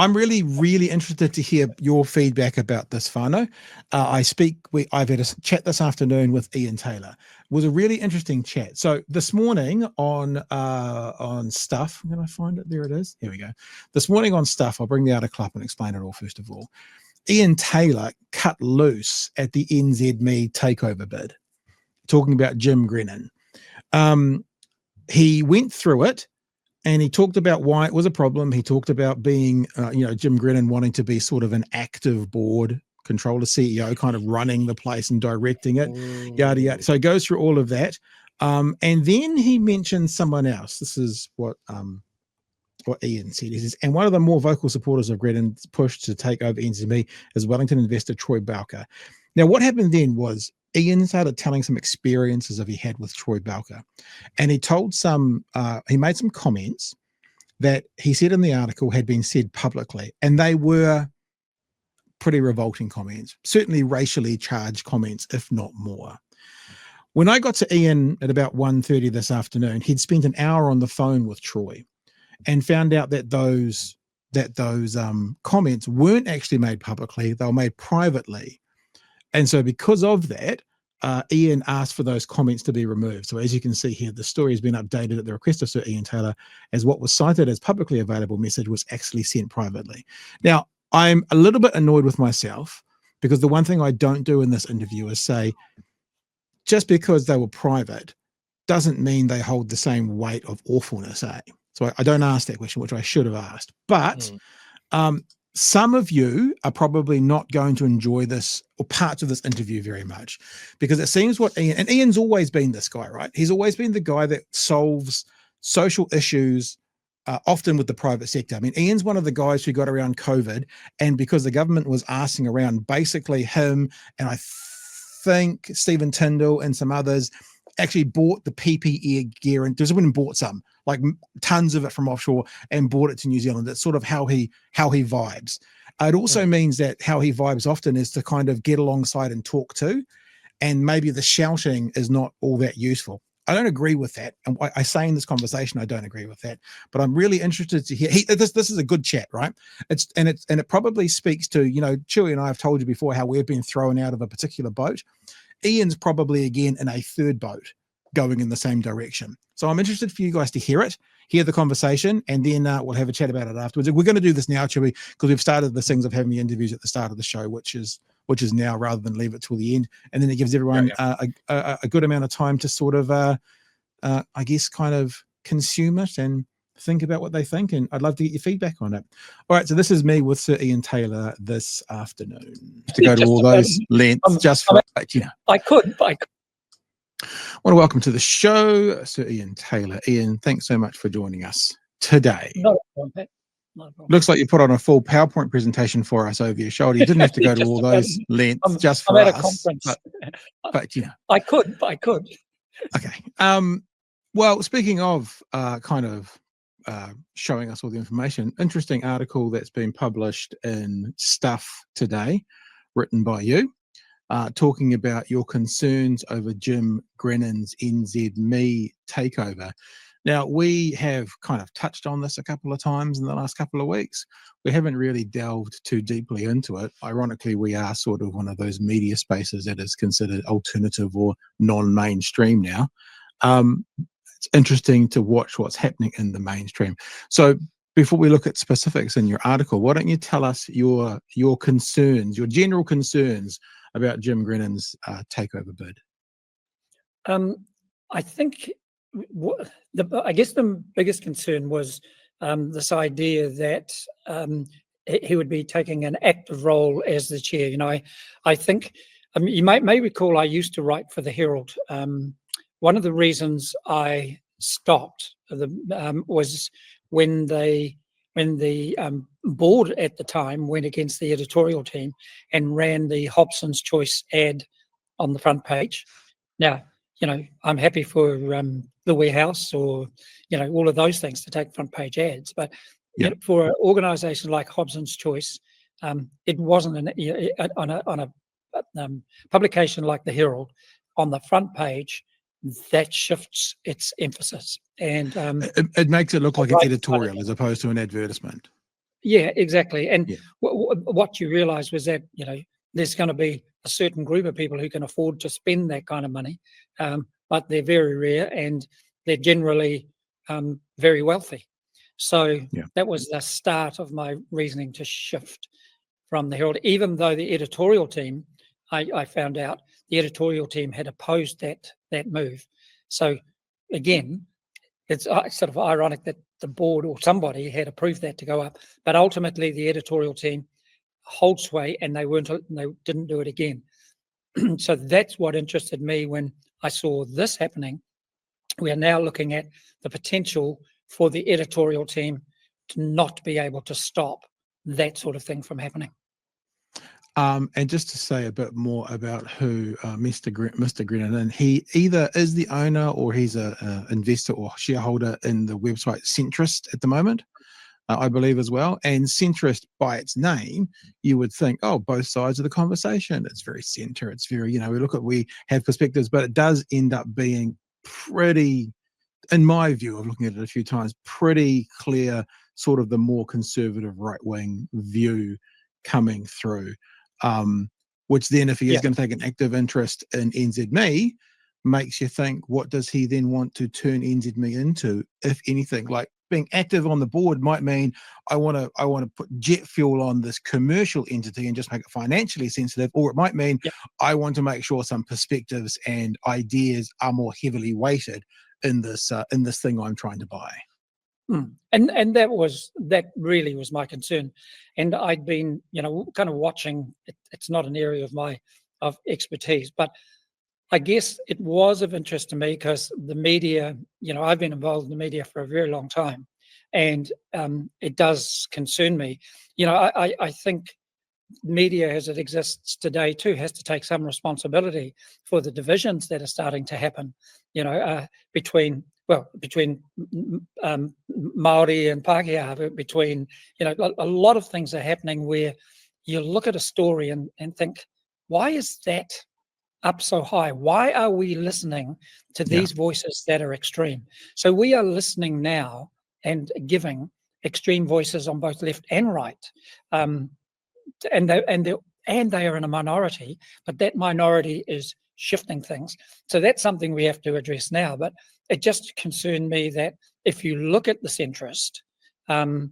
I'm really, really interested to hear your feedback about this, Whānau. I've had a chat this afternoon with Ian Taylor. It was a really interesting chat. So this morning on Stuff, I'm going to find it. There it is. Here we go. This morning on Stuff, I'll bring the article up and explain it all first of all. Ian Taylor cut loose at the NZME takeover bid, talking about Jim Grenon. He went through it. And he talked about why it was a problem. He talked about being, Jim Grenon wanting to be sort of an active board controller, CEO, kind of running the place and directing it, yada, yada. So he goes through all of that. And then he mentions someone else. This is what Ian said. He says, and one of the more vocal supporters of Grenon's push to take over NZME is Wellington investor Troy Bowker. Now, what happened then was Ian started telling some experiences that he had with Troy Bowker, and he told he made some comments that he said in the article had been said publicly, and they were pretty revolting comments, certainly racially charged comments, if not more. When I got to Ian at about 1:30 this afternoon, he'd spent an hour on the phone with Troy and found out that those comments weren't actually made publicly, they were made privately. And so because of that, Ian asked for those comments to be removed. So as you can see here, the story has been updated at the request of Sir Ian Taylor, as what was cited as publicly available message was actually sent privately. Now, I'm a little bit annoyed with myself because the one thing I don't do in this interview is say, just because they were private doesn't mean they hold the same weight of awfulness, eh? So I don't ask that question, which I should have asked. But some of you are probably not going to enjoy this or parts of this interview very much, because it seems what Ian, and Ian's always been this guy, right? He's always been the guy that solves social issues often with the private sector. I mean, Ian's one of the guys who got around COVID, and because the government was asking around, basically him and I think Stephen Tyndall and some others actually bought the PPE gear and just went and bought some, like tons of it from offshore, and brought it to New Zealand. That's sort of how he vibes. It also means that how he vibes often is to kind of get alongside and talk to, and maybe the shouting is not all that useful. I don't agree with that. And I say in this conversation, I don't agree with that, but I'm really interested to hear this is a good chat, right? It probably speaks to, Chewie and I have told you before how we've been thrown out of a particular boat. Ian's probably again in a third boat going in the same direction. So I'm interested for you guys to hear the conversation, and then we'll have a chat about it afterwards. We're going to do this now, Chewie, because we've started the things of having the interviews at the start of the show, which is now, rather than leave it till the end. And then it gives everyone a good amount of time to sort of, I guess, kind of consume it and think about what they think. And I'd love to get your feedback on it. All right, so this is me with Sir Ian Taylor this afternoon. To go to all those lengths just for, I could. I want to welcome to the show Sir Ian Taylor. Ian, thanks so much for joining us today. No problem. Looks like you put on a full PowerPoint presentation for us over your shoulder. You didn't have to go to all those lengths just for us. I'm at us. a conference. But I could. Okay. Well, speaking of showing us all the information, interesting article that's been published in Stuff today, written by you, talking about your concerns over Jim Grenon's NZME takeover. Now, we have kind of touched on this a couple of times in the last couple of weeks. We haven't really delved too deeply into it. Ironically, we are sort of one of those media spaces that is considered alternative or non-mainstream now. It's interesting to watch what's happening in the mainstream. So before we look at specifics in your article, why don't you tell us your concerns, your general concerns about Jim Grenon's takeover bid? I think I guess the biggest concern was this idea that he would be taking an active role as the chair. I think you may recall I used to write for the Herald. One of the reasons I stopped was when the board at the time went against the editorial team and ran the Hobson's Choice ad on the front page. Now, I'm happy for the Warehouse or, all of those things to take front page ads. But for an organisation like Hobson's Choice, it wasn't on a publication like the Herald on the front page. That shifts its emphasis, and it makes it look like an editorial as opposed to an advertisement. Yeah, exactly. And Yeah. what you realise was that, there's going to be a certain group of people who can afford to spend that kind of money, but they're very rare and they're generally very wealthy. So Yeah. that was the start of my reasoning to shift from the Herald, even though the editorial team, I found out the editorial team had opposed that move. So again, it's sort of ironic that the board or somebody had approved that to go up, but ultimately the editorial team hold sway and they didn't do it again. So that's what interested me when I saw this happening. We are now looking at the potential for the editorial team to not be able to stop that sort of thing from happening. And just to say a bit more about who Mr. Grenon, and he either is the owner or he's a investor or shareholder in the website Centrist at the moment, I believe as well. And Centrist, by its name, you would think, oh, both sides of the conversation. It's very centre. It's very, we have perspectives, but it does end up being pretty, in my view of looking at it a few times, pretty clear, sort of the more conservative right-wing view coming through. Which then, if he is going to take an active interest in NZME, makes you think, what does he then want to turn NZME into, if anything? Like being active on the board might mean I want to put jet fuel on this commercial entity and just make it financially sensitive, or it might mean I want to make sure some perspectives and ideas are more heavily weighted in this thing I'm trying to buy. And that really was my concern, and I'd been kind of watching. It's not an area of expertise, but I guess it was of interest to me because the media. I've been involved in the media for a very long time, and it does concern me. I think media as it exists today too has to take some responsibility for the divisions that are starting to happen. Between Maori and Pākehā, between a lot of things are happening where you look at a story and think, why is that up so high? Why are we listening to these voices that are extreme? So we are listening now and giving extreme voices on both left and right, and they are in a minority, but that minority is shifting things. So that's something we have to address now. But it just concerned me that if you look at the centrist and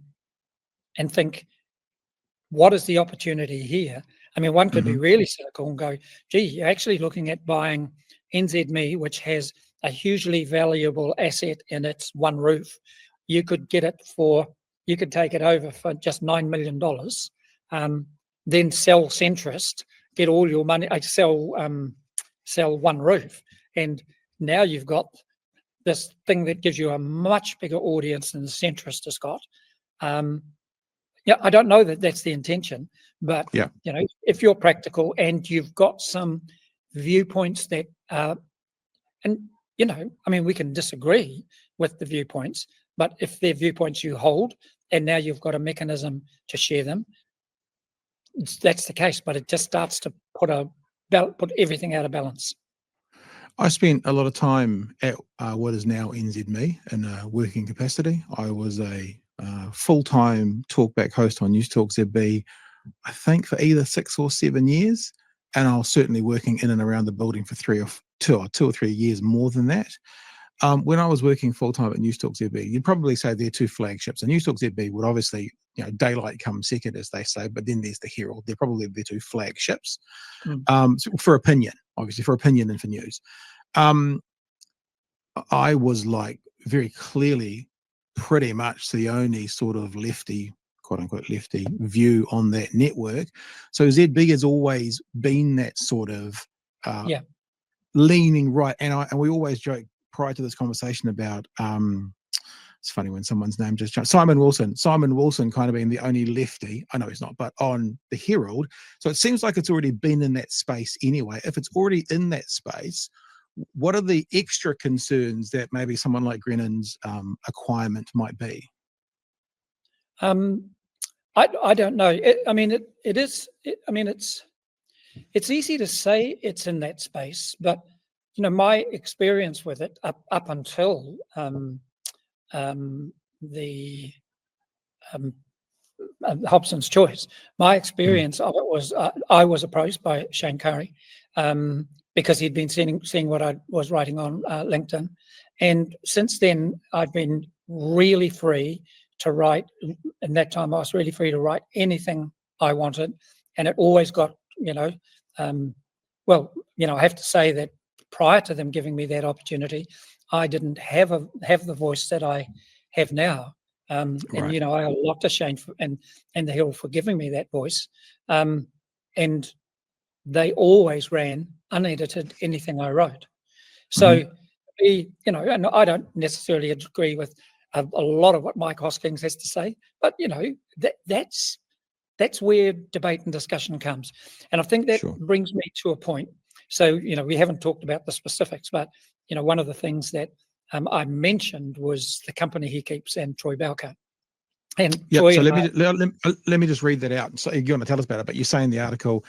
think, what is the opportunity here? I mean, one could be really cynical and go, gee, you're actually looking at buying NZME, which has a hugely valuable asset in its one roof. You could take it over for just $9 million, then sell centrist, get all your money, sell one roof. And now you've got this thing that gives you a much bigger audience than the centrist has got. I don't know that that's the intention, but if you're practical and you've got some viewpoints that, we can disagree with the viewpoints, but if they're viewpoints you hold, and now you've got a mechanism to share them, that's the case. But it just starts to put everything out of balance. I spent a lot of time at what is now NZME in a working capacity. I was a full-time talkback host on Newstalk ZB, I think for either 6 or 7 years, and I was certainly working in and around the building for 2 or 3 years more than that. When I was working full-time at Newstalk ZB, you'd probably say there are two flagships. And Newstalk ZB would obviously, daylight comes second, as they say, but then there's the Herald. They're probably the two flagships for opinion, obviously, for opinion and for news. I was like very clearly pretty much the only sort of lefty, quote unquote lefty view on that network. So ZB has always been that sort of leaning right. And we always joke prior to this conversation about it's funny when someone's name just jumped. Simon Wilson kind of being the only lefty. I know he's not, but on the Herald. So it seems like it's already been in that space anyway. If it's already in that space, what are the extra concerns that maybe someone like Grenon's acquirement might be? I don't know. It's easy to say it's in that space, but my experience with it up until the Hobson's choice. My experience of it was I was approached by Shane Curry because he'd been seeing what I was writing on LinkedIn. And since then, I've been really free to write. In that time, I was really free to write anything I wanted. And it always got, well, I have to say that prior to them giving me that opportunity, I didn't have the voice that I have now. And Right. I owe a lot to Shane and the Herald for giving me that voice. And they always ran unedited anything I wrote. So, and I don't necessarily agree with a lot of what Mike Hoskins has to say, but that's where debate and discussion comes. And I think that Sure. brings me to a point. So, we haven't talked about the specifics, but one of the things that I mentioned was the company he keeps and Troy Bowker. And Yeah, Troy so and let me just read that out. So you're going to tell us about it, but you say in the article,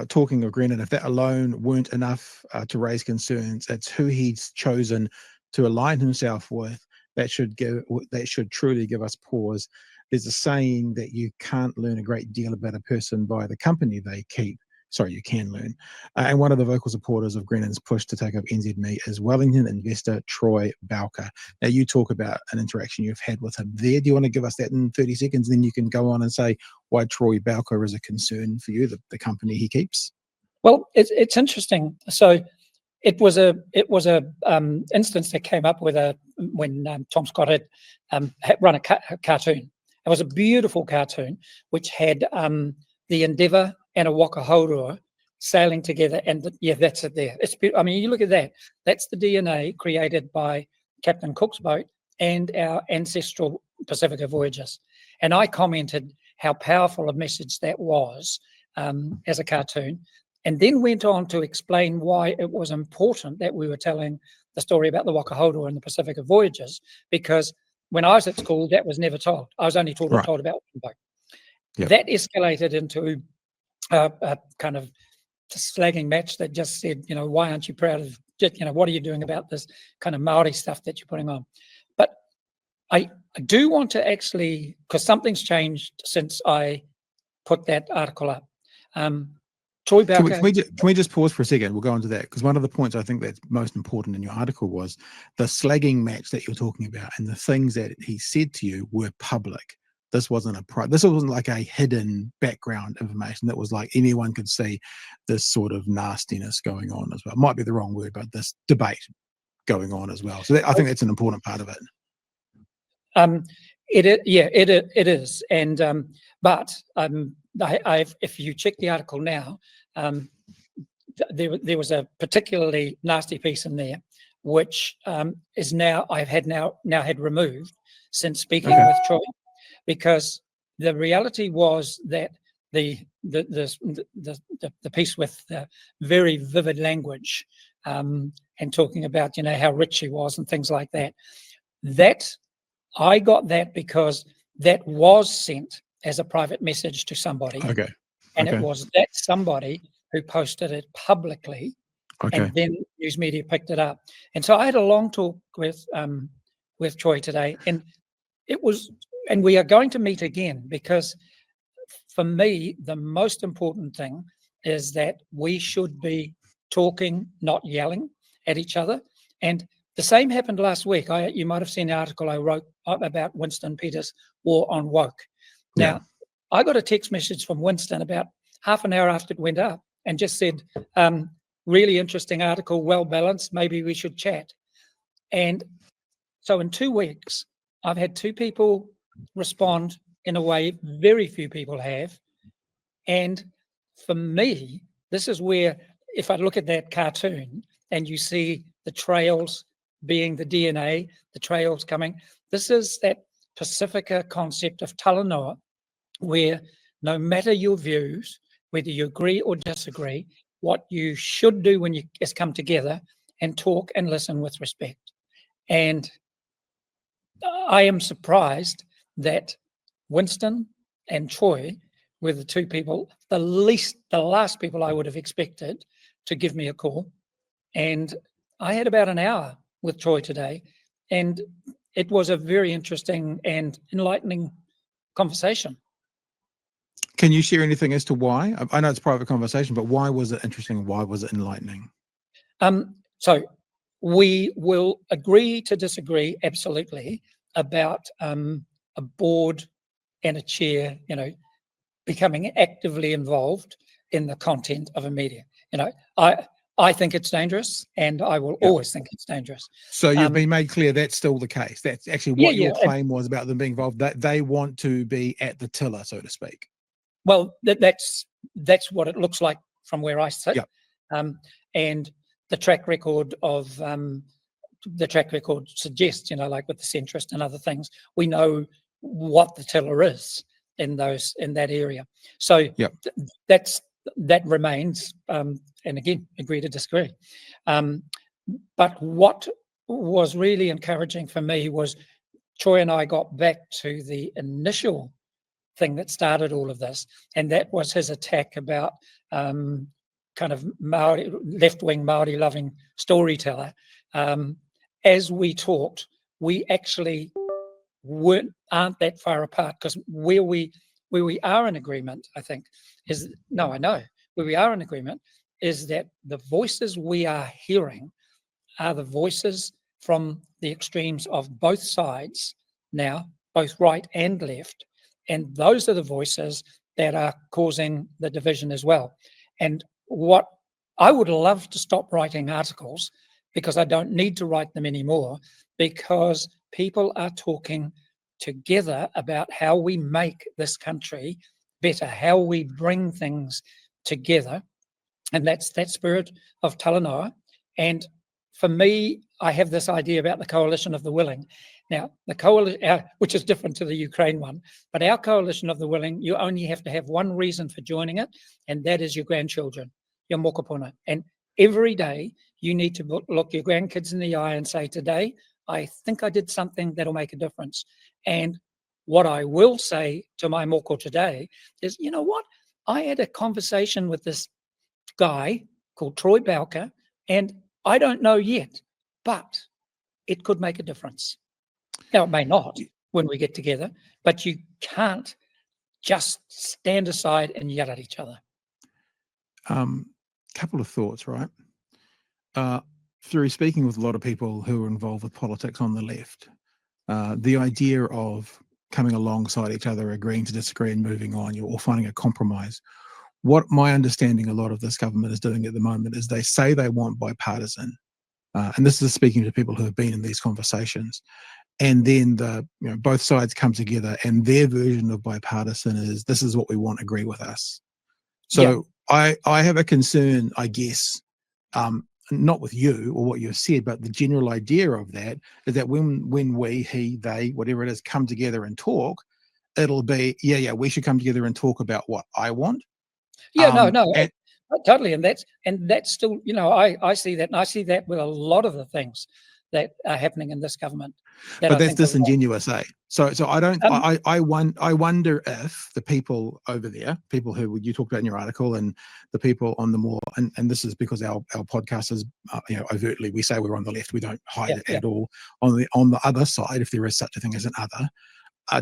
talking of Grenon, if that alone weren't enough to raise concerns, it's who he's chosen to align himself with that should truly give us pause. There's a saying that you can't learn a great deal about a person by the company they keep. Sorry, you can learn. And one of the vocal supporters of Grenon's push to take over NZME is Wellington investor Troy Bowker. Now, you talk about an interaction you've had with him there. Do you want to give us that in 30 seconds? Then you can go on and say why Troy Bowker is a concern for you, the company he keeps. Well, it's interesting. So it was a instance that came up with when Tom Scott had run a cartoon. It was a beautiful cartoon which had the Endeavour and a Waka Haurua sailing together, and that's it there. It's you look at that. That's the DNA created by Captain Cook's boat and our ancestral Pacifica voyagers. And I commented how powerful a message that was as a cartoon, and then went on to explain why it was important that we were telling the story about the Waka Haurua and the Pacifica voyagers, because when I was at school, that was never told. I was only told about one boat. Yep. That escalated into a kind of slagging match that just said, why aren't you proud of, what are you doing about this kind of Maori stuff that you're putting on? But I do want to actually, because something's changed since I put that article up. Troy Bowker. Can we just pause for a second? We'll go on to that, because one of the points I think that's most important in your article was the slagging match that you're talking about, and the things that he said to you were public. This wasn't like a hidden background information. That was like anyone could see this sort of nastiness going on as well. It might be the wrong word, but this debate going on as well. So I think that's an important part of it. It is, and but if you check the article now, there was a particularly nasty piece in there, which is now had removed since speaking with Troy, because the reality was that the piece with the very vivid language and talking about how rich he was and things like that, that I got that because that was sent as a private message to somebody. Okay. And it was that somebody who posted it publicly, and then news media picked it up. And so I had a long talk with Troy today, and we are going to meet again, because for me, the most important thing is that we should be talking, not yelling at each other. And the same happened last week. You might have seen the article I wrote about Winston Peters' war on woke. Now, I got a text message from Winston about half an hour after it went up, and just said, really interesting article, well balanced, maybe we should chat. And so in 2 weeks, I've had 2 people respond in a way very few people have. And for me, this is where, if I look at that cartoon and you see the trails being the DNA, the trails coming, this is that Pacifica concept of Talanoa, where no matter your views, whether you agree or disagree, what you should do when you is come together and talk and listen with respect. And I am surprised that Winston and Troy were the 2 people, the last people I would have expected to give me a call. And I had about an hour with Troy today, and it was a very interesting and enlightening conversation. Can you share anything as to why? I know it's a private conversation, but why was it interesting? Why was it enlightening? So we will agree to disagree absolutely about a board and a chair, becoming actively involved in the content of a media. I think it's dangerous, and I will always think it's dangerous. So you've been made clear that's still the case. That's actually what your claim was about them being involved, that they want to be at the tiller, so to speak. Well, that's what it looks like from where I sit. And the track record suggests, like with the centrist and other things, we know what the tiller is in that area. So that remains, and again, agree to disagree. But what was really encouraging for me was Troy and I got back to the initial thing that started all of this, and that was his attack about kind of Maori, left-wing Maori loving storyteller. As we talked, we actually aren't that far apart, because where we are in agreement, I think, where we are in agreement is that the voices we are hearing are the voices from the extremes of both sides now, both right and left. And those are the voices that are causing the division as well. And what I would love to stop writing articles, because I don't need to write them anymore, because people are talking together about how we make this country better, how we bring things together. And that's that spirit of Talanoa. And for me, I have this idea about the coalition of the willing. Now, the coalition, which is different to the Ukraine one, but our coalition of the willing, you only have to have one reason for joining it, and that is your grandchildren, your mokopuna. And every day you need to look your grandkids in the eye and say, today, I think I did something that'll make a difference. And what I will say to my moko today is, you know what? I had a conversation with this guy called Troy Bowker, and I don't know yet, but it could make a difference. Now, it may not when we get together, but you can't just stand aside and yell at each other. Couple of thoughts, right? Through speaking with a lot of people who are involved with politics on the left, the idea of coming alongside each other, agreeing to disagree and moving on, or finding a compromise. What my understanding a lot of this government is doing at the moment is they say they want bipartisan, and this is speaking to people who have been in these conversations, and then both sides come together and their version of bipartisan is, this is what we want, agree with us. So I have a concern, I guess, not with you or what you've said, but the general idea of that is that when we, he, they, whatever it is, come together and talk, it'll be, we should come together and talk about what I want. Totally. And that's still, I see that, and I see that with a lot of the things that are happening in this government. But that's disingenuous, eh? So I don't. I wonder if the people over there, people who you talked about in your article, and the people on the more, and this is because our podcast is, overtly we say we're on the left, we don't hide it at all. On the other side, if there is such a thing as an other,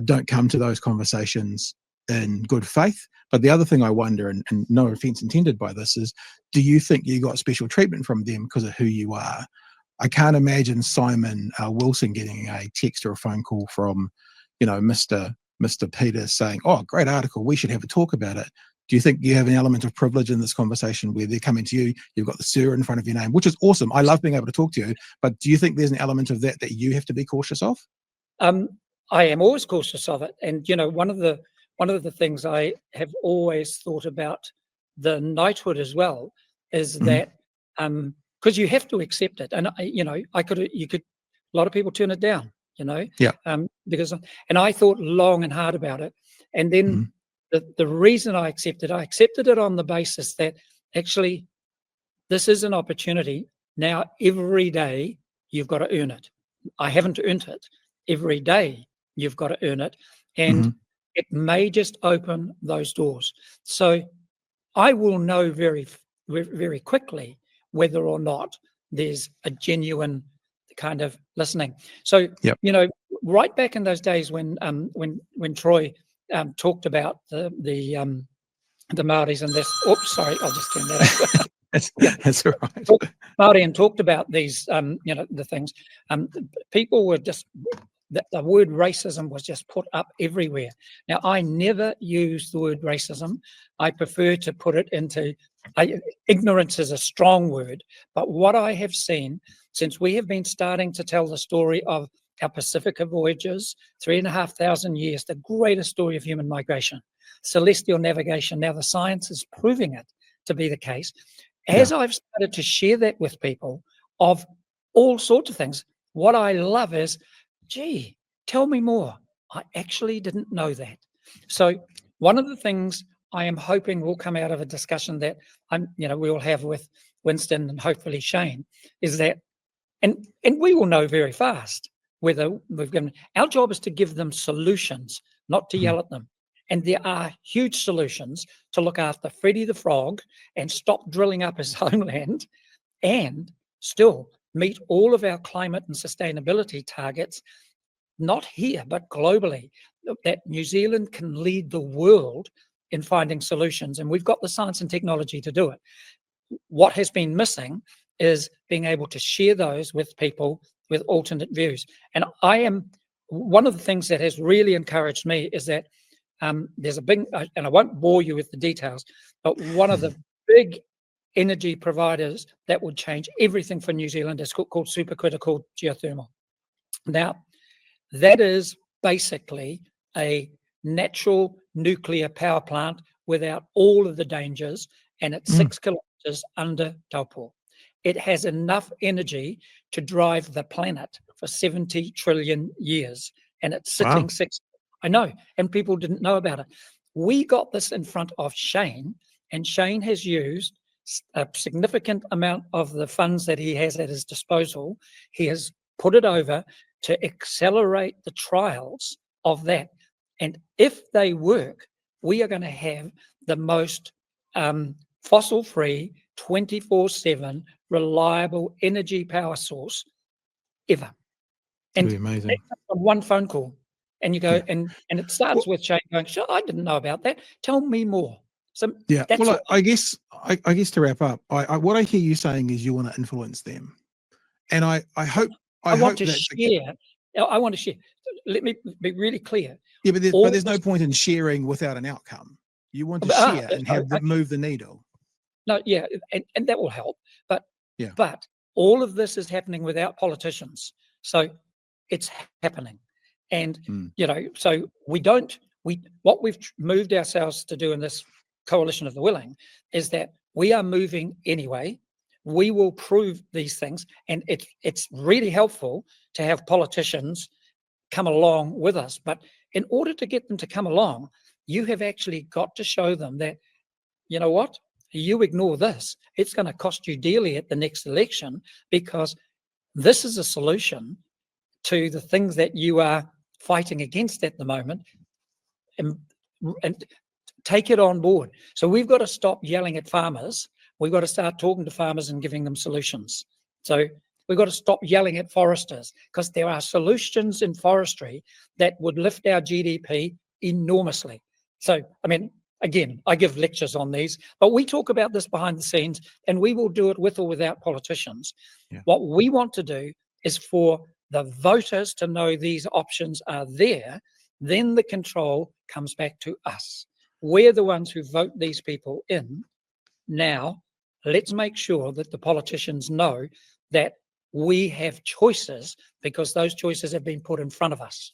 don't come to those conversations in good faith. But the other thing I wonder, and no offense intended by this, is, do you think you got special treatment from them because of who you are? I can't imagine Simon Wilson getting a text or a phone call from, Mr. Peters saying, "Oh, great article, we should have a talk about it." Do you think you have an element of privilege in this conversation where they're coming to you, you've got the sir in front of your name, which is awesome. I love being able to talk to you, but do you think there's an element of that you have to be cautious of? I am always cautious of it. And, one of the things I have always thought about the knighthood as well is that, because you have to accept it. And, a lot of people turn it down, because, and I thought long and hard about it. And then the reason I accepted it on the basis that actually this is an opportunity. Now, every day you've got to earn it. I haven't earned it. Every day you've got to earn it. And it may just open those doors. So I will know very, very quickly whether or not there's a genuine kind of listening. So, right back in those days when Troy talked about the Maoris and this. Oops, sorry, I'll just turn that off. That's all right. Maori and talked about these, the things. People were just, the word racism was just put up everywhere. Now, I never use the word racism. I prefer to put it into, ignorance is a strong word, but what I have seen since we have been starting to tell the story of our Pacifica voyages, 3,500 years, the greatest story of human migration, celestial navigation. Now the science is proving it to be the case. As I've started to share that with people of all sorts of things, what I love is, gee, tell me more. I actually didn't know that. So one of the things I am hoping will come out of a discussion that we will have with Winston and hopefully Shane is that, and we will know very fast whether we've given, our job is to give them solutions, not to yell at them. And there are huge solutions to look after Freddie the Frog and stop drilling up his homeland and still meet all of our climate and sustainability targets, not here, but globally, that New Zealand can lead the world in finding solutions. And we've got the science and technology to do it. What has been missing is being able to share those with people with alternate views. And one of the things that has really encouraged me is that there's a big, and I won't bore you with the details, but one of the big energy providers that would change everything for New Zealand is called supercritical geothermal. Now, that is basically a natural nuclear power plant without all of the dangers, and it's 6 kilometers under Taupo. It has enough energy to drive the planet for 70 trillion years, and it's sitting 6. I know, and people didn't know about it. We got this in front of Shane, and Shane has used a significant amount of the funds that he has at his disposal. He has put it over to accelerate the trials of that. And if they work, we are going to have the most fossil-free, 24/7 reliable energy power source ever. And be amazing. On one phone call, and you go, and it starts with Shane going, "Sure, I didn't know about that. Tell me more." So that's well, I guess to wrap up, what I hear you saying is you want to influence them, and I hope I want to share. I want to share. Let me be really clear. Yeah, but there's no point in sharing without an outcome. You want to share and have them move the needle. No, yeah, and that will help. But all of this is happening without politicians. So it's happening. And so what we've moved ourselves to do in this coalition of the willing is that we are moving anyway. We will prove these things, and it's really helpful to have politicians come along with us. But in order to get them to come along, you have actually got to show them that, you know what, you ignore this, it's going to cost you dearly at the next election, because this is a solution to the things that you are fighting against at the moment, and take it on board. So we've got to stop yelling at farmers. We've got to start talking to farmers and giving them solutions. So we've got to stop yelling at foresters, because there are solutions in forestry that would lift our GDP enormously. So, I mean, again, I give lectures on these, but we talk about this behind the scenes, and we will do it with or without politicians. Yeah. What we want to do is for the voters to know these options are there. Then the control comes back to us. We're the ones who vote these people in. Now, let's make sure that the politicians know that we have choices, because those choices have been put in front of us.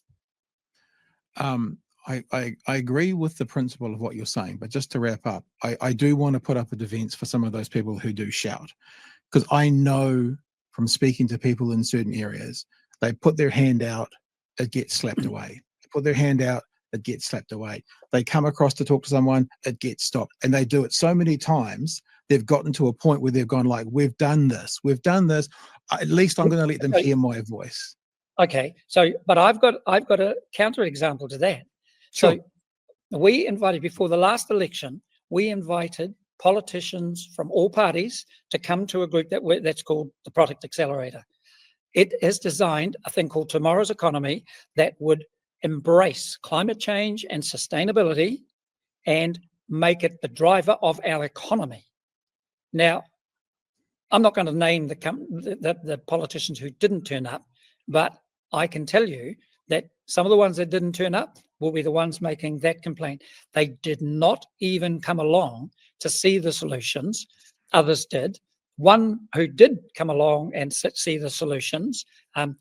I agree with the principle of what you're saying, but just to wrap up, I do want to put up a defense for some of those people who do shout, because I know from speaking to people in certain areas, they put their hand out, it gets slapped away. They put their hand out, it gets slapped away. They come across to talk to someone, it gets stopped. And they do it so many times, they've gotten to a point where they've gone like, we've done this. At least I'm going to let them hear my voice. Okay, so, but I've got a counter example to that. Sure. So we invited, before the last election, we invited politicians from all parties to come to a group that's called the Product Accelerator. It has designed a thing called Tomorrow's Economy that would embrace climate change and sustainability and make it the driver of our economy. Now, I'm not going to name the politicians who didn't turn up, but I can tell you that some of the ones that didn't turn up will be the ones making that complaint. They did not even come along to see the solutions. Others did. One who did come along and see the solutions,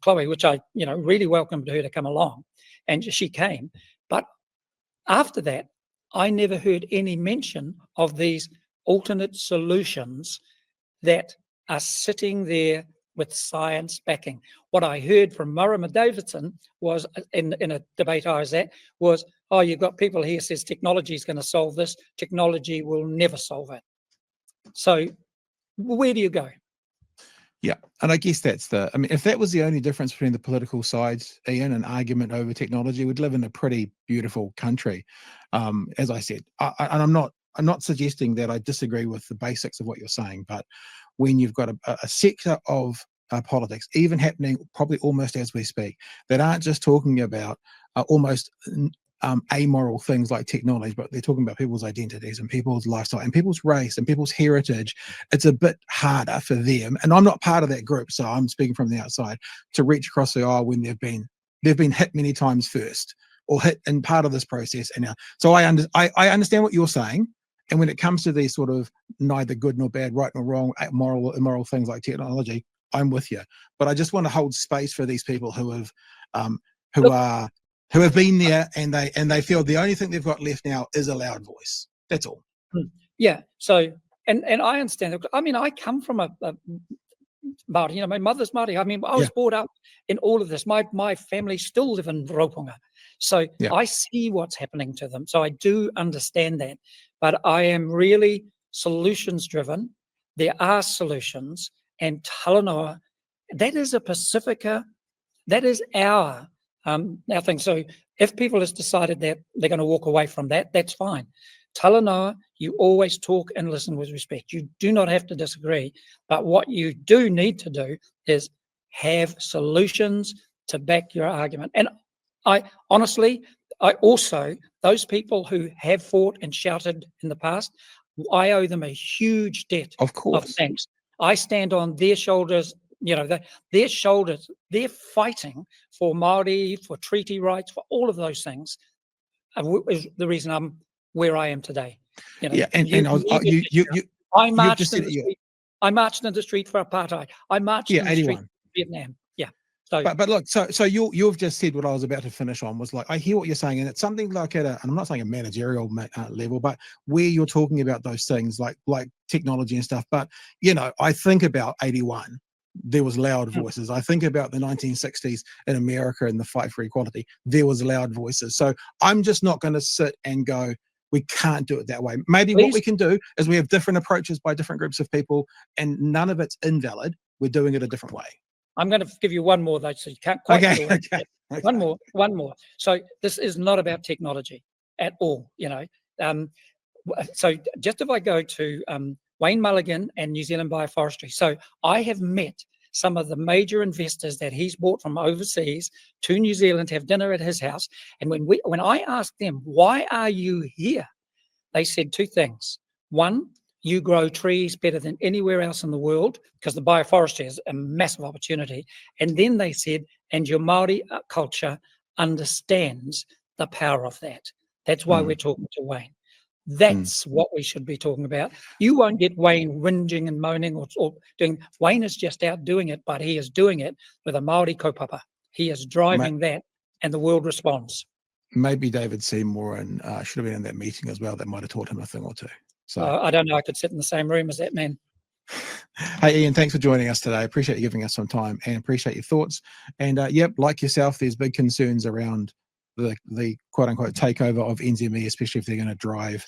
Chloe, which I really welcomed her to come along, and she came. But after that, I never heard any mention of these alternate solutions that are sitting there with science backing. What I heard from Murray Davidson was, in a debate I was at, was, oh, you've got people here says technology is going to solve this. Technology will never solve it. So where do you go? Yeah, and I guess that's I mean, if that was the only difference between the political sides, Ian, an argument over technology, we'd live in a pretty beautiful country. As I said, and I'm not suggesting that I disagree with the basics of what you're saying, but when you've got a sector of politics, even happening probably almost as we speak, that aren't just talking about almost amoral things like technology, but they're talking about people's identities and people's lifestyle and people's race and people's heritage, it's a bit harder for them. And I'm not part of that group, so I'm speaking from the outside, to reach across the aisle when they've been hit many times first, or hit in part of this process. And now, so I understand what you're saying. And when it comes to these sort of neither good nor bad, right nor wrong, moral or immoral things like technology, I'm with you. But I just want to hold space for these people who have been there, and they feel the only thing they've got left now is a loud voice. That's all. Yeah. So and I understand that. I mean, I come from a Māori, my mother's Māori. I mean, I was brought up in all of this. My family still live in Raupunga. So I see what's happening to them. So I do understand that. But I am really solutions driven. There are solutions, and Talanoa, that is a Pacifica, that is our thing. So if people has decided that they're going to walk away from that, that's fine. Talanoa, you always talk and listen with respect. You do not have to disagree, but what you do need to do is have solutions to back your argument. And I honestly, those people who have fought and shouted in the past, I owe them a huge debt of thanks. I stand on their shoulders, their shoulders. They're fighting for Māori, for treaty rights, for all of those things. Is the reason I'm where I am today. I marched in the street. I marched in the street for apartheid. I marched in the street for Vietnam. Yeah. So, but look, so you've just said what I was about to finish on was, like, I hear what you're saying, and it's something like and I'm not saying a managerial level, but where you're talking about those things like technology and stuff. But I think about 81. There was loud voices. I think about the 1960s in America and the fight for equality. There was loud voices. So I'm just not going to sit and go, we can't do it that way. Maybe what we can do is we have different approaches by different groups of people, and none of it's invalid. We're doing it a different way. I'm going to give you one more, though, so you can't quite do it. Okay. One more. So this is not about technology at all, So just if I go to Wayne Mulligan and New Zealand Bioforestry. So I have met some of the major investors that he's brought from overseas to New Zealand to have dinner at his house. And when I asked them, why are you here? They said two things. One, you grow trees better than anywhere else in the world, because the bioforestry is a massive opportunity. And then they said, and your Māori culture understands the power of that. That's why we're talking to Wayne. That's what we should be talking about. You won't get Wayne whinging and moaning or doing. Wayne is just out doing it, but he is doing it with a Māori kaupapa. He is driving that, and the world responds. Maybe David Seymour and should have been in that meeting as well. That might have taught him a thing or two. So I don't know. I could sit in the same room as that man. Hey, Ian, thanks for joining us today. I appreciate you giving us some time and appreciate your thoughts. And like yourself, there's big concerns around the quote-unquote takeover of NZME, especially if they're going to drive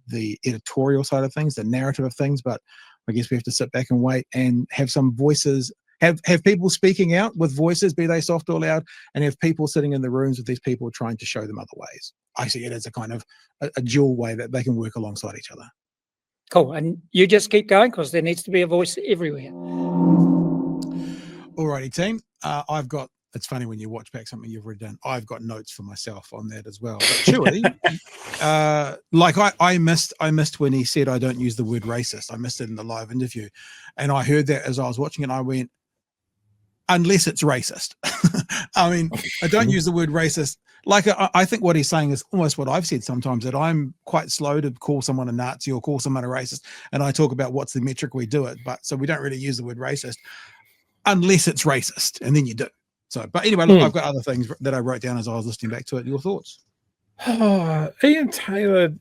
the editorial side of things, the narrative of things. But I guess we have to sit back and wait and have some voices, have people speaking out with voices, be they soft or loud, and have people sitting in the rooms with these people trying to show them other ways. I see it as a kind of a dual way that they can work alongside each other. Cool. And you just keep going, because there needs to be a voice everywhere. Alrighty, team. I've got it's funny when you watch back something you've already done. I've got notes for myself on that as well. But Chewie, like I missed when he said I don't use the word racist. I missed it in the live interview, and I heard that as I was watching it. I went, unless it's racist. I mean, I don't use the word racist. Like I think what he's saying is almost what I've said sometimes, that I'm quite slow to call someone a Nazi or call someone a racist, and I talk about what's the metric we do it. But so we don't really use the word racist unless it's racist, and then you do. So, but anyway, look, I've got other things that I wrote down as I was listening back to it. Your thoughts? Ian Taylor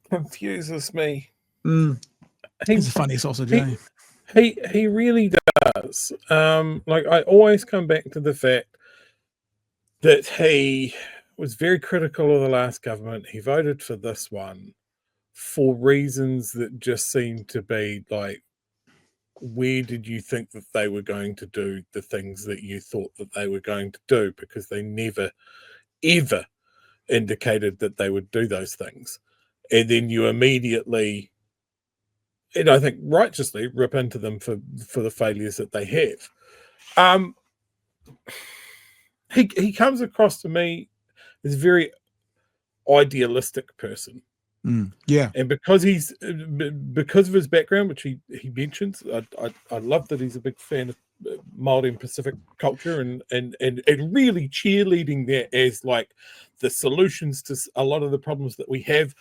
confuses me. He's a funny sausage, eh? He really does. Like, I always come back to the fact that he was very critical of the last government. He voted for this one for reasons that just seem to be like, where did you think that they were going to do the things that you thought that they were going to do? Because they never, ever indicated that they would do those things. And then you immediately, and I think righteously, rip into them for the failures that they have. He comes across to me as a very idealistic person. Yeah, and because of his background, which he mentions, I love that he's a big fan of Māori and Pacific culture, and really cheerleading that as like the solutions to a lot of the problems that we have.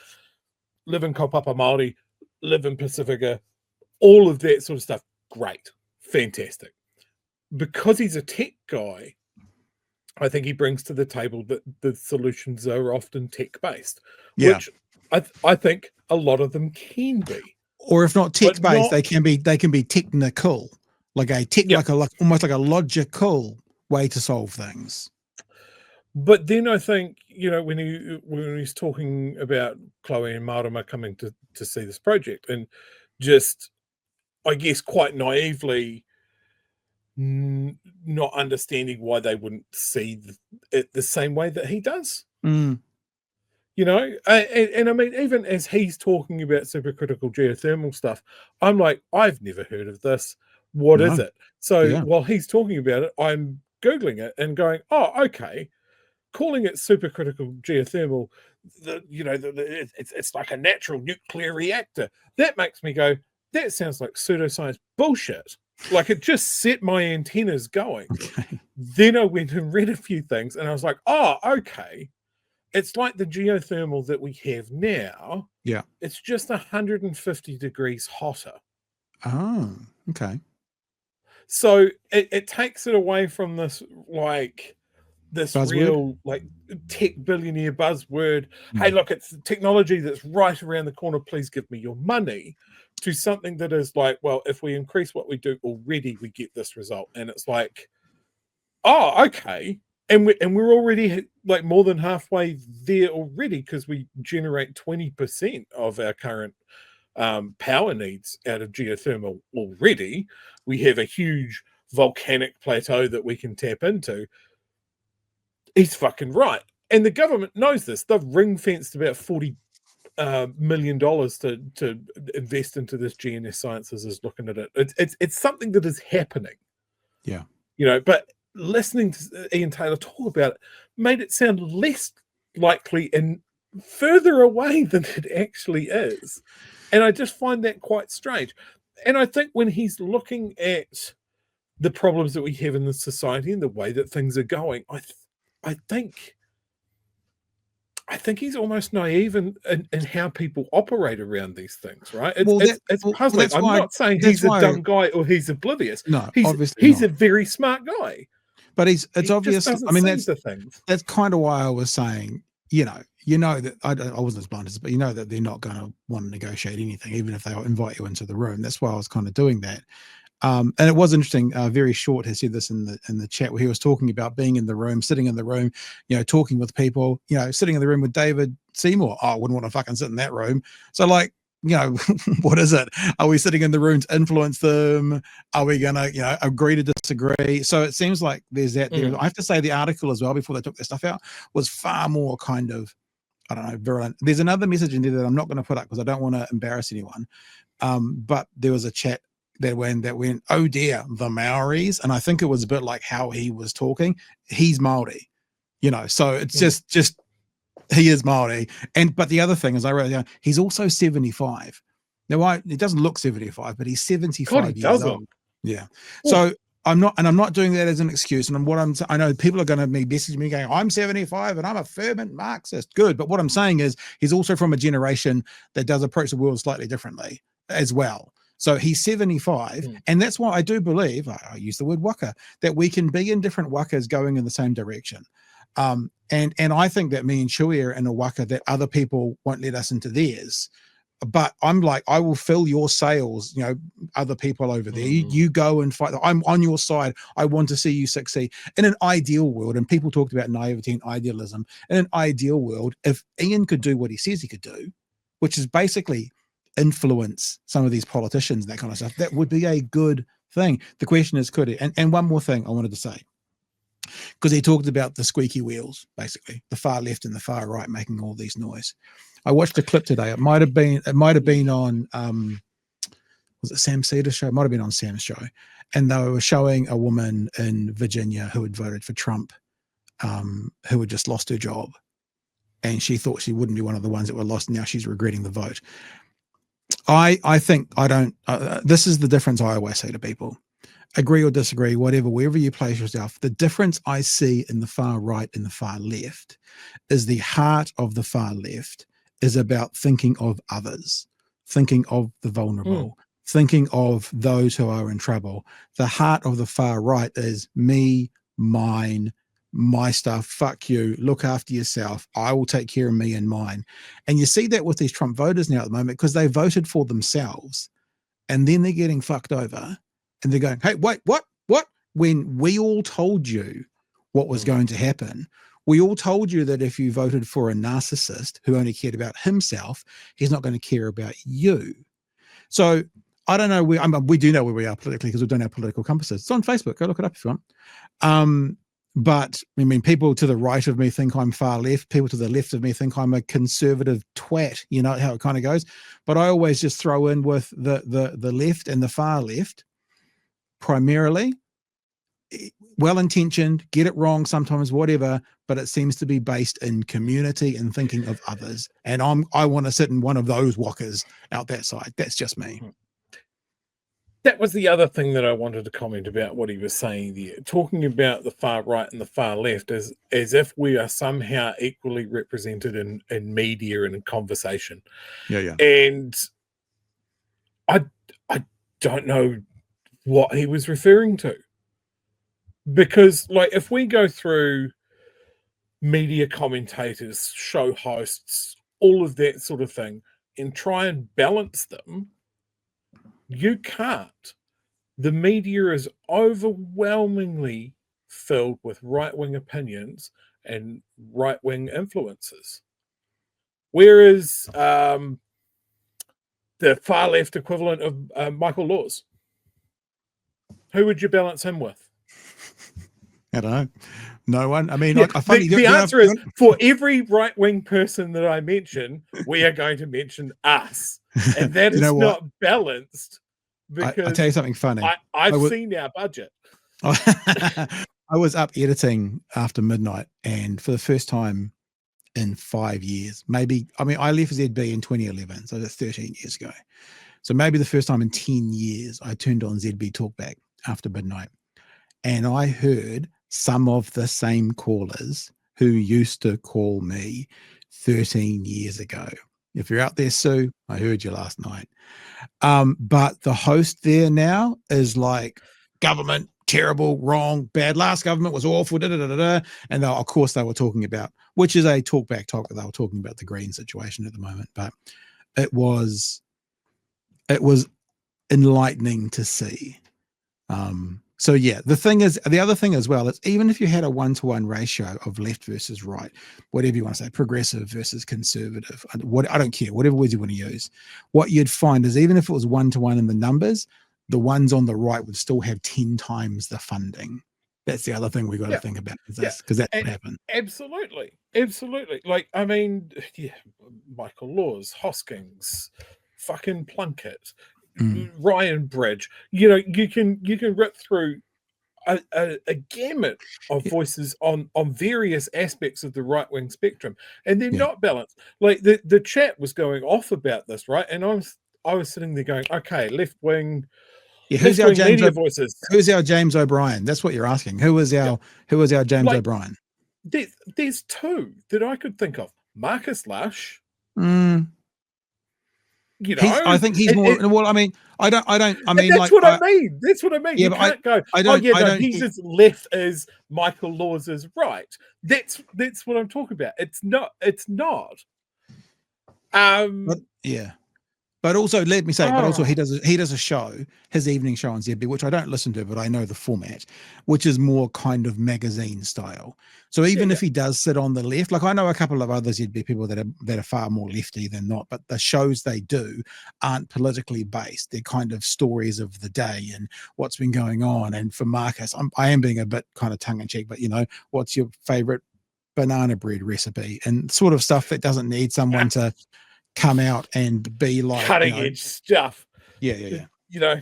Live in kaupapa Māori, live in Pacifica, all of that sort of stuff. Great, fantastic. Because he's a tech guy, I think he brings to the table that the solutions are often tech based, which I think a lot of them can be, or if not tech based, they can be technical, like almost like a logical way to solve things. But then I think, when he's talking about Chloe and Marama coming to see this project, and just, I guess, quite naively not understanding why they wouldn't see it the same way that he does. And I mean, even as he's talking about supercritical geothermal stuff, I'm like, I've never heard of this. What is it? So while he's talking about it, I'm Googling it and going, oh, okay. Calling it supercritical geothermal, it's like a natural nuclear reactor. That makes me go, that sounds like pseudoscience bullshit. Like, it just set my antennas going. Okay. Then I went and read a few things, and I was like, oh, okay. It's like the geothermal that we have now. Yeah. It's just 150 degrees hotter. Oh, okay. So it takes it away from this, like, this buzzword? Real, like, tech billionaire buzzword. Hey, look, it's technology that's right around the corner. Please give me your money. To something that is like, well, if we increase what we do already, we get this result. And it's like, oh, okay. And we're already like more than halfway there already, because we generate 20% of our current power needs out of geothermal already. We have a huge volcanic plateau that we can tap into. He's fucking right. And the government knows this. They've ring-fenced about $40 million to invest into this. GNS Sciences is looking at it. It's something that is happening. Yeah. But listening to Ian Taylor talk about it made it sound less likely and further away than it actually is. And I just find that quite strange. And I think when he's looking at the problems that we have in the society and the way that things are going, I think he's almost naive in how people operate around these things, right? It's puzzling. I'm not saying he's a dumb guy or he's oblivious. No, he's a very smart guy. But it's obvious. I mean, that's kind of why I was saying, that I wasn't as blunt as, but that they're not going to want to negotiate anything, even if they invite you into the room. That's why I was kind of doing that. And it was interesting. Very Short has said this in the chat, where he was talking about being in the room, sitting in the room, talking with people, sitting in the room with David Seymour. Oh, I wouldn't want to fucking sit in that room. So, like, what is it? Are we sitting in the room to influence them? Are we going to, agree to disagree? So it seems like there's that there. I have to say the article as well, before they took their stuff out, was far more kind of, I don't know, virulent. There's another message in there that I'm not going to put up because I don't want to embarrass anyone. But there was a chat that went, oh dear, the Maoris. And I think it was a bit like how he was talking. He's Maori, so it's just he is Maori. But the other thing is, I wrote down, he's also 75. Now, he doesn't look 75, but he's 75 years old. Yeah. So I'm not doing that as an excuse. And I know people are going to be messaging me going, I'm 75 and I'm a fervent Marxist. Good. But what I'm saying is he's also from a generation that does approach the world slightly differently as well. So he's 75. And that's why I do believe, I use the word waka, that we can be in different wakas going in the same direction. And I think that me and Chewie are in a waka that other people won't let us into theirs. But I'm like, I will fill your sails, other people over there. You go and fight. I'm on your side. I want to see you succeed. In an ideal world, and people talked about naivety and idealism, in an ideal world, if Ian could do what he says he could do, which is basically influence some of these politicians, that kind of stuff, that would be a good thing. The question is, could it? And one more thing I wanted to say, because he talked about the squeaky wheels, basically the far left and the far right making all these noise. I watched a clip today. It might have been on was it Sam Cedar's show? It might have been on Sam's show. And they were showing a woman in Virginia who had voted for Trump, who had just lost her job. And she thought she wouldn't be one of the ones that were lost. Now she's regretting the vote. I think this is the difference I always say to people. Agree or disagree, whatever, wherever you place yourself. The difference I see in the far right and the far left is the heart of the far left is about thinking of others, thinking of the vulnerable, thinking of those who are in trouble. The heart of the far right is me, mine, my stuff, fuck you, look after yourself, I will take care of me and mine. And you see that with these Trump voters now at the moment, because they voted for themselves and then they're getting fucked over and they're going, hey, wait, what? When we all told you what was going to happen. We all told you that if you voted for a narcissist who only cared about himself, he's not going to care about you. So I don't know. We do know where we are politically because we've done our political compasses. It's on Facebook. Go look it up if you want. But I mean, people to the right of me think I'm far left. People to the left of me think I'm a conservative twat. You know how it kind of goes. But I always just throw in with the left and the far left, primarily well-intentioned, get it wrong sometimes, whatever, but it seems to be based in community and thinking of others. And I want to sit in one of those walkers out that side. That's just me. That was the other thing that I wanted to comment about what he was saying there, talking about the far right and the far left as if we are somehow equally represented in media and in conversation. Yeah. And I don't know what he was referring to. Because, like, if we go through media commentators, show hosts, all of that sort of thing, and try and balance them, you can't. The media is overwhelmingly filled with right-wing opinions and right-wing influences. Whereas the far left equivalent of Michael Laws, who would you balance him with? I don't know. No one. I mean, yeah, the answer is for every right-wing person that I mention, we are going to mention us. And that is not balanced because I'll tell you something funny. I've seen our budget. I was up editing after midnight, and for the first time in 5 years, maybe, I mean, I left ZB in 2011, so that's 13 years ago. So maybe the first time in 10 years, I turned on ZB Talkback after midnight, and I heard some of the same callers who used to call me 13 years ago. If you're out there, Sue, I heard you last night. But the host there now is like, government, terrible, wrong, bad. Last government was awful, And of course they were talking about, which is a talkback talk, that they were talking about the green situation at the moment. But it was enlightening to see. So yeah, the other thing as well is, even if you had a 1-to-1 ratio of left versus right, whatever you want to say, progressive versus conservative, I don't care, whatever words you want to use, what you'd find is, even if it was 1-to-1 in the numbers, the ones on the right would still have 10 times the funding. That's the other thing we got to think about, because that's what happened. Absolutely. Like, I mean, Michael Laws, Hoskins, fucking Plunkett, Ryan Bridge. You know, you can rip through a gamut of voices on various aspects of the right-wing spectrum, and they're not balanced. Like the chat was going off about this, right? And I was sitting there going, okay, left-wing. Yeah, who's our James? Media voices. Who's our James O'Brien? That's what you're asking. Who was our James O'Brien? There's two that I could think of. Marcus Lush. You know, I think he's more. Well, I mean, I mean, that's what I mean. That's what I mean. Yeah, you can't go. He's as left as Michael Laws is right. That's what I'm talking about. It's not. Yeah. But also, let me say, but also he does a show, his evening show on ZB, which I don't listen to, but I know the format, which is more kind of magazine style. So even if he does sit on the left, like I know a couple of other ZB people that are far more lefty than not, but the shows they do aren't politically based. They're kind of stories of the day and what's been going on. And for Marcus, I am being a bit kind of tongue in cheek, but you know, what's your favorite banana bread recipe and sort of stuff that doesn't need someone to come out and be like cutting edge stuff. Yeah. You know,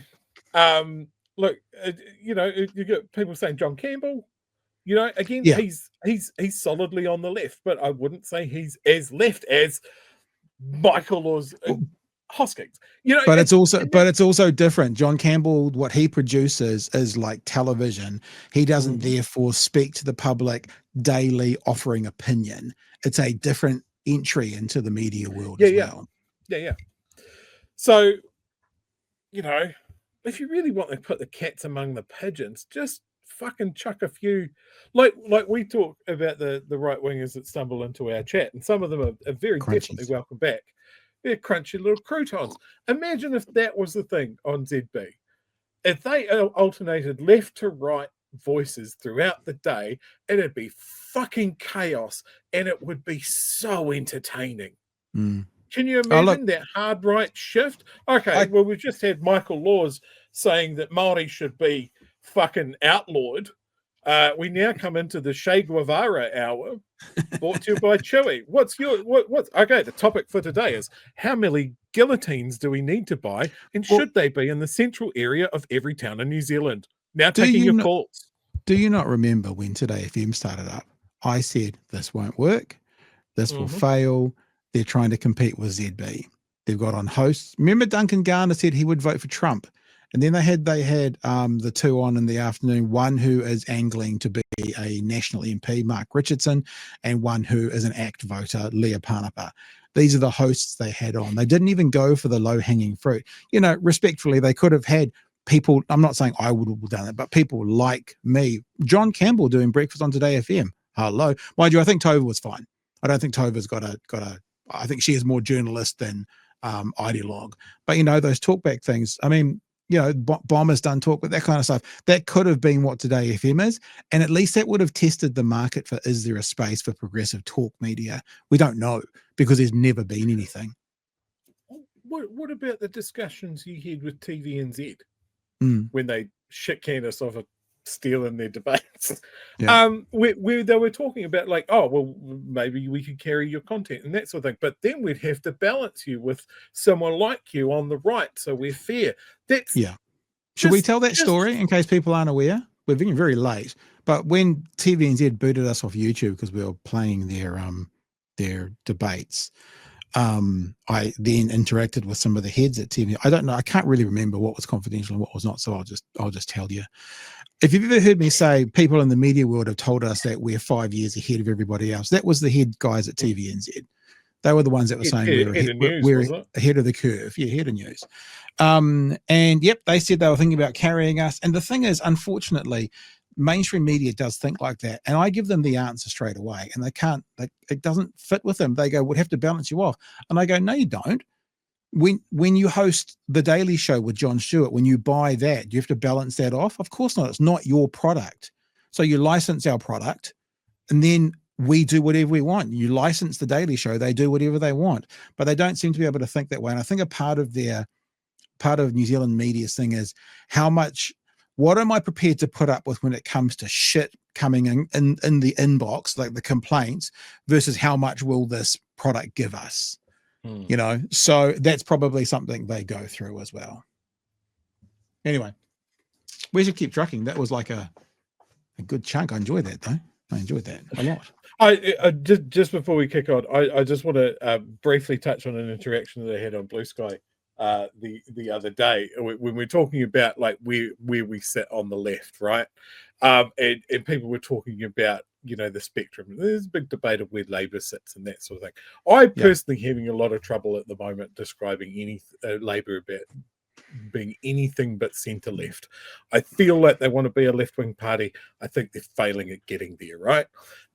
look, you know, you get people saying John Campbell. You know, again, he's solidly on the left, but I wouldn't say he's as left as Michael or Hoskins. You know, but it's also different. John Campbell, what he produces is like television. He doesn't therefore speak to the public daily, offering opinion. It's a different entry into the media world as well. Yeah. So, you know, if you really want to put the cats among the pigeons, just fucking chuck a few, like we talk about the right wingers that stumble into our chat, and some of them are very definitely welcome back. They're crunchy little croutons. Imagine if that was the thing on ZB. If they alternated left to right voices throughout the day, it'd be fucking chaos and it would be so entertaining. Can you imagine that hard right shift? Okay, well, we've just had Michael Laws saying that Māori should be fucking outlawed. We now come into the Che Guevara hour, brought to you by Chewie. What's okay? The topic for today is how many guillotines do we need to buy, and should they be in the central area of every town in New Zealand? Now taking your calls. Do you not remember when Today FM started up? I said this won't work. This will fail. They're trying to compete with ZB. They've got on hosts. Remember Duncan Garner said he would vote for Trump. And then they had the two on in the afternoon, one who is angling to be a national MP, Mark Richardson, and one who is an ACT voter, Leah Panapa. These are the hosts they had on. They didn't even go for the low-hanging fruit. You know, respectfully, they could have had people, I'm not saying I would have done it, but people like me, John Campbell doing Breakfast on Today FM. Hello. Mind you, I think Tova was fine. I don't think Tova's got a, I think she is more journalist than ideologue. But, you know, those talkback things, I mean, you know, Bomber's done talk with that kind of stuff. That could have been what Today FM is. And at least that would have tested the market for, is there a space for progressive talk media? We don't know because there's never been anything. What about the discussions you had with TVNZ when they shit canned us off a steal in their debates? Where they were talking about like, oh, well, maybe we could carry your content and that sort of thing. But then we'd have to balance you with someone like you on the right. So we're fair. That's Should we tell that story in case people aren't aware? We're being very late. But when TVNZ booted us off YouTube because we were playing their debates, I then interacted with some of the heads at TV. I don't know. I can't really remember what was confidential and what was not. So I'll just tell you. If you've ever heard me say people in the media world have told us that we're 5 years ahead of everybody else, that was the head guys at TVNZ. They were the ones that were saying we're ahead of the curve. Yeah, head of news. And yep, they said they were thinking about carrying us. And the thing is, unfortunately, mainstream media does think like that. And I give them the answer straight away. And they can't, it doesn't fit with them. They go, we'd have to balance you off. And I go, no, you don't. When you host The Daily Show with Jon Stewart, when you buy that, you have to balance that off? Of course not. It's not your product. So you license our product and then we do whatever we want. You license The Daily Show, they do whatever they want. But they don't seem to be able to think that way. And I think a part of New Zealand media's thing is what am I prepared to put up with when it comes to shit coming in the inbox, like the complaints, versus how much will this product give us? You know, so that's probably something they go through as well. Anyway, we should keep trucking. That was like a good chunk. I enjoyed that though. I enjoyed that a lot. I just before we kick on, I just want to briefly touch on an interaction that I had on Blue Sky the other day when we're talking about like where we sit on the left, right? And people were talking about, you know, the spectrum. There's a big debate of where Labour sits and that sort of thing. I personally having a lot of trouble at the moment describing any Labour about being anything but centre left. I feel like they want to be a left-wing party. I think they're failing at getting there, right?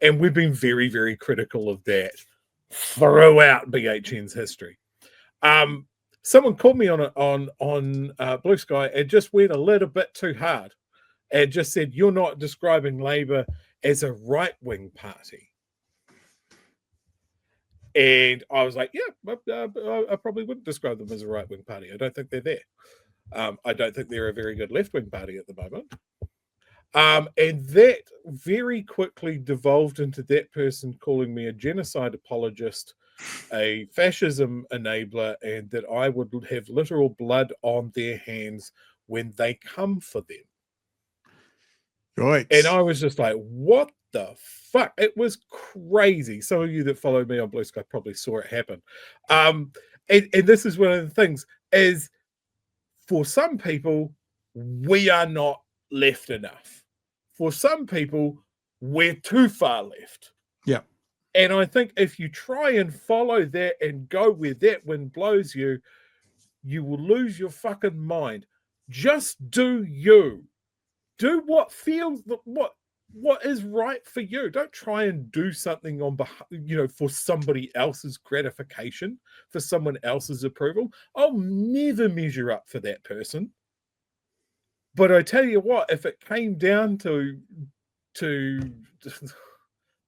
And we've been very, very critical of that throughout BHN's history. Someone called me on Blue Sky and just went a little bit too hard and just said, you're not describing Labour as a right-wing party. And I was like, yeah, I probably wouldn't describe them as a right-wing party. I don't think they're there. I don't think they're a very good left-wing party at the moment. And that very quickly devolved into that person calling me a genocide apologist, a fascism enabler, and that I would have literal blood on their hands when they come for them. Right. And I was just like, what the fuck? It was crazy. Some of you that followed me on Blue Sky probably saw it happen. And this is one of the things is, for some people, we are not left enough. For some people, we're too far left. Yeah. And I think if you try and follow that and go where that wind blows you, you will lose your fucking mind. Just do you. Do what feels, what is right for you. Don't try and do something on behalf, you know, for somebody else's gratification, for someone else's approval. I'll never measure up for that person. But I tell you what, if it came down to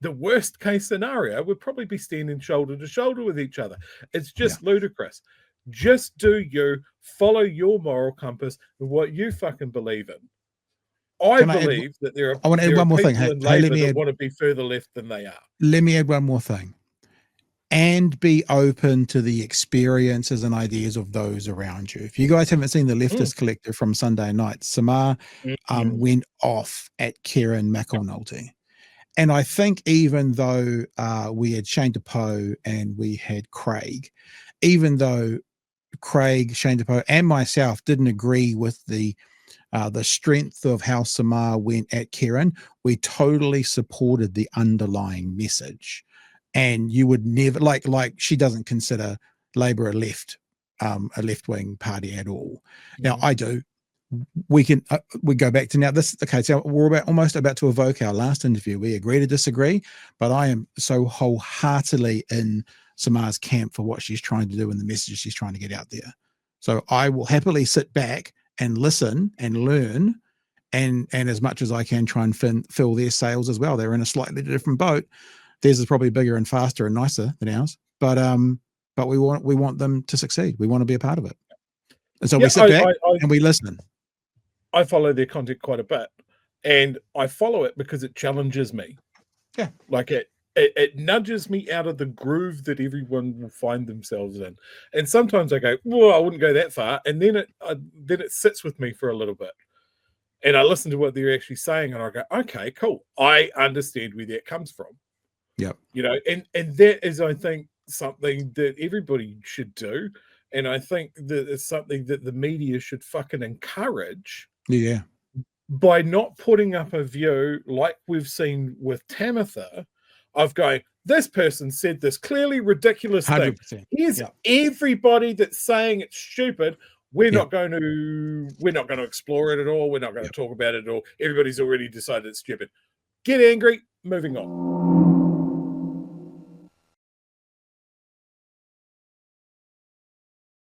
the worst case scenario, we'd probably be standing shoulder to shoulder with each other. It's just ludicrous. Just do you, follow your moral compass and what you fucking believe in. I believe that there are. I want to add one more thing. Hey, let me want to be further left than they are. Let me add one more thing, and be open to the experiences and ideas of those around you. If you guys haven't seen the Leftist Collective from Sunday night, Samar went off at Kieran McAnulty, and I think even though we had Shane DePoe and we had Craig, even though Craig, Shane DePoe, and myself didn't agree with the strength of how Samar went at Kieran, we totally supported the underlying message. And you would never like she doesn't consider Labour a left-wing party at all. Now I do. We can we go back to now this. Okay, so we're almost about to evoke our last interview. We agree to disagree, but I am so wholeheartedly in Samar's camp for what she's trying to do and the message she's trying to get out there. So I will happily sit back and listen and learn, and as much as I can try and fill their sails as well. They're in a slightly different boat. Theirs is probably bigger and faster and nicer than ours, but we want them to succeed. We want to be a part of it, and so we sit back and we listen. I follow their content quite a bit, and I follow it because it challenges me. Yeah, like it nudges me out of the groove that everyone will find themselves in. And sometimes I go, well, I wouldn't go that far. And then it sits with me for a little bit. And I listen to what they're actually saying and I go, okay, cool. I understand where that comes from. Yeah. You know, and that is, I think, something that everybody should do. And I think that it's something that the media should fucking encourage. Yeah. By not putting up a view like we've seen with Tamitha, of going, this person said this clearly ridiculous 100%. thing. Here's everybody that's saying it's stupid. We're not going to explore it at all. We're not going to talk about it at all. Everybody's already decided it's stupid. Get angry, moving on.